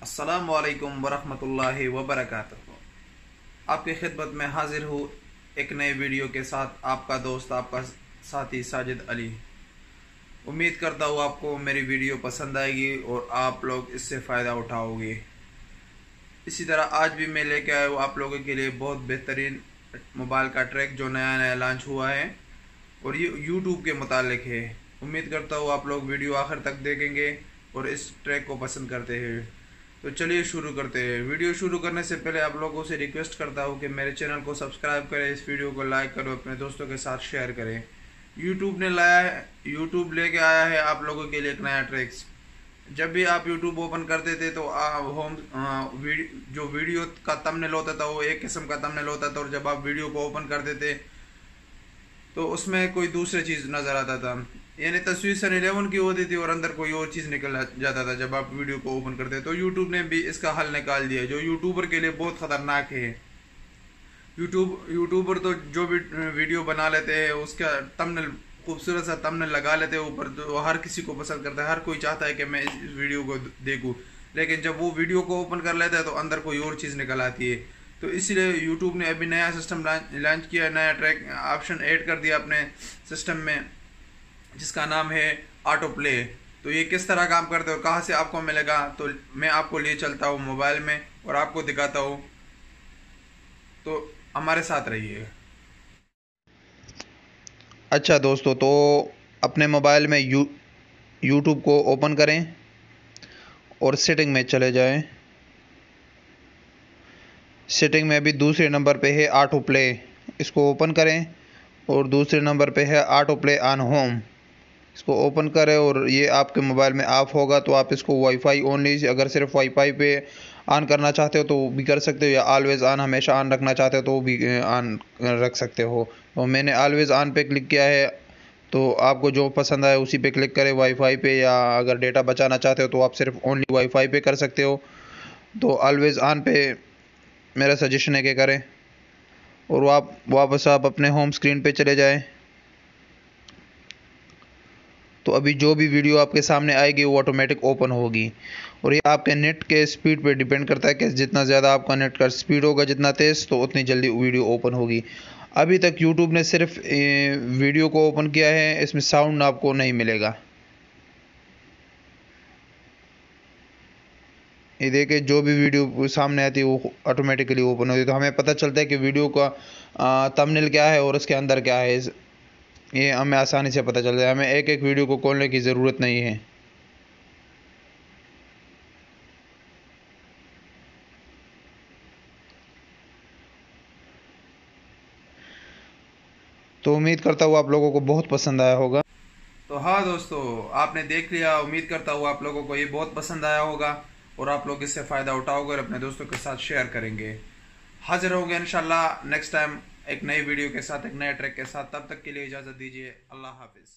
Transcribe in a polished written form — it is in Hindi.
अस्सलामु अलैकुम वरहमतुल्लाहि वबरकातुहू। आपकी खिदमत में हाजिर हूँ एक नए वीडियो के साथ। आपका दोस्त, आपका साथी साजिद अली। उम्मीद करता हूँ आपको मेरी वीडियो पसंद आएगी और आप लोग इससे फ़ायदा उठाओगे। इसी तरह आज भी मैं लेके आया हूँ आप लोगों के लिए बहुत बेहतरीन मोबाइल का ट्रैक जो नया नया लॉन्च हुआ है और ये यूट्यूब के मुतालिक है। उम्मीद करता हूँ आप लोग वीडियो आखिर तक देखेंगे और इस ट्रैक को पसंद करते हैं। तो चलिए शुरू करते हैं। वीडियो शुरू करने से पहले आप लोगों से रिक्वेस्ट करता हूँ कि मेरे चैनल को सब्सक्राइब करें, इस वीडियो को लाइक करो, अपने दोस्तों के साथ शेयर करें। यूट्यूब लेके आया है आप लोगों के लिए एक नया ट्रिक्स। जब भी आप यूट्यूब ओपन करते थे तो जो वीडियो का थंबनेल होता था वो एक किस्म का थंबनेल होता था और जब आप वीडियो को ओपन करते थे तो उसमें कोई दूसरी चीज़ नज़र आता था, यानी तस्वीर सन 11 की होती थी और अंदर कोई और चीज़ निकल जाता था जब आप वीडियो को ओपन करते। तो यूट्यूब ने भी इसका हल निकाल दिया जो यूट्यूबर के लिए बहुत ख़तरनाक है। यूट्यूबर तो जो भी वीडियो बना लेते हैं उसका थंबनेल, खूबसूरत सा थंबनेल लगा लेते हैं ऊपर, तो हर किसी को पसंद करता है, हर कोई चाहता है कि मैं इस वीडियो को देखूँ। लेकिन जब वो वीडियो को ओपन कर लेता है तो अंदर कोई और चीज़ निकल आती है। तो इसलिए यूट्यूब ने अभी नया सिस्टम लॉन्च किया, नया ट्रैक ऑप्शन ऐड कर दिया अपने सिस्टम में जिसका नाम है ऑटो प्ले। तो ये किस तरह काम करते हो, कहाँ से आपको मिलेगा, तो मैं आपको ले चलता हूँ मोबाइल में और आपको दिखाता हूँ। तो हमारे साथ रहिए। अच्छा दोस्तों, तो अपने मोबाइल में यूट्यूब को ओपन करें और सेटिंग में चले जाएं। सेटिंग में अभी दूसरे नंबर पे है ऑटो प्ले, इसको ओपन करें और दूसरे नंबर पे है ऑटो प्ले ऑन होम, इसको ओपन करें और ये आपके मोबाइल में ऑफ होगा। तो आप इसको वाईफाई ओनली, अगर सिर्फ वाईफाई पे ऑन करना चाहते हो तो वो भी कर सकते हो, या ऑलवेज़ ऑन हमेशा ऑन रखना चाहते हो तो वो भी ऑन रख सकते हो। तो मैंने ऑलवेज़ ऑन पे क्लिक किया है, तो आपको जो पसंद आए उसी पे क्लिक करें, वाईफाई पे, या अगर डेटा बचाना चाहते हो तो आप सिर्फ ओनली वाईफाई पे कर सकते हो। तो ऑलवेज़ ऑन पे मेरा सजेशन है कि करें और वापस आप अपने होम स्क्रीन पे चले जाएं। तो अभी जो भी वीडियो आपके सामने आएगी वो ऑटोमेटिक ओपन होगी और ये आपके नेट के स्पीड पे डिपेंड करता है कि जितना ज़्यादा आपका नेट का स्पीड होगा, जितना तेज़, तो उतनी जल्दी वीडियो ओपन होगी। अभी तक यूट्यूब ने सिर्फ वीडियो को ओपन किया है, इसमें साउंड आपको नहीं मिलेगा। ये देखिए, जो भी वीडियो सामने आती है वो ऑटोमेटिकली ओपन होती है। तो हमें पता चलता है कि वीडियो का थंबनेल क्या है और उसके अंदर क्या है, ये हमें आसानी से पता चल जाए। हमें एक एक वीडियो को खोलने की ज़रूरत नहीं है। तो उम्मीद करता हूँ आप लोगों को बहुत पसंद आया होगा। तो हाँ दोस्तों, आपने देख लिया। उम्मीद करता हूँ आप लोगों को ये बहुत पसंद आया होगा और आप लोग इससे फ़ायदा उठाओगे और अपने दोस्तों के साथ शेयर करेंगे। हाजिर होंगे इंशाल्लाह नेक्स्ट टाइम एक नई वीडियो के साथ, एक नए ट्रैक के साथ। तब तक के लिए इजाज़त दीजिए। अल्लाह हाफिज़।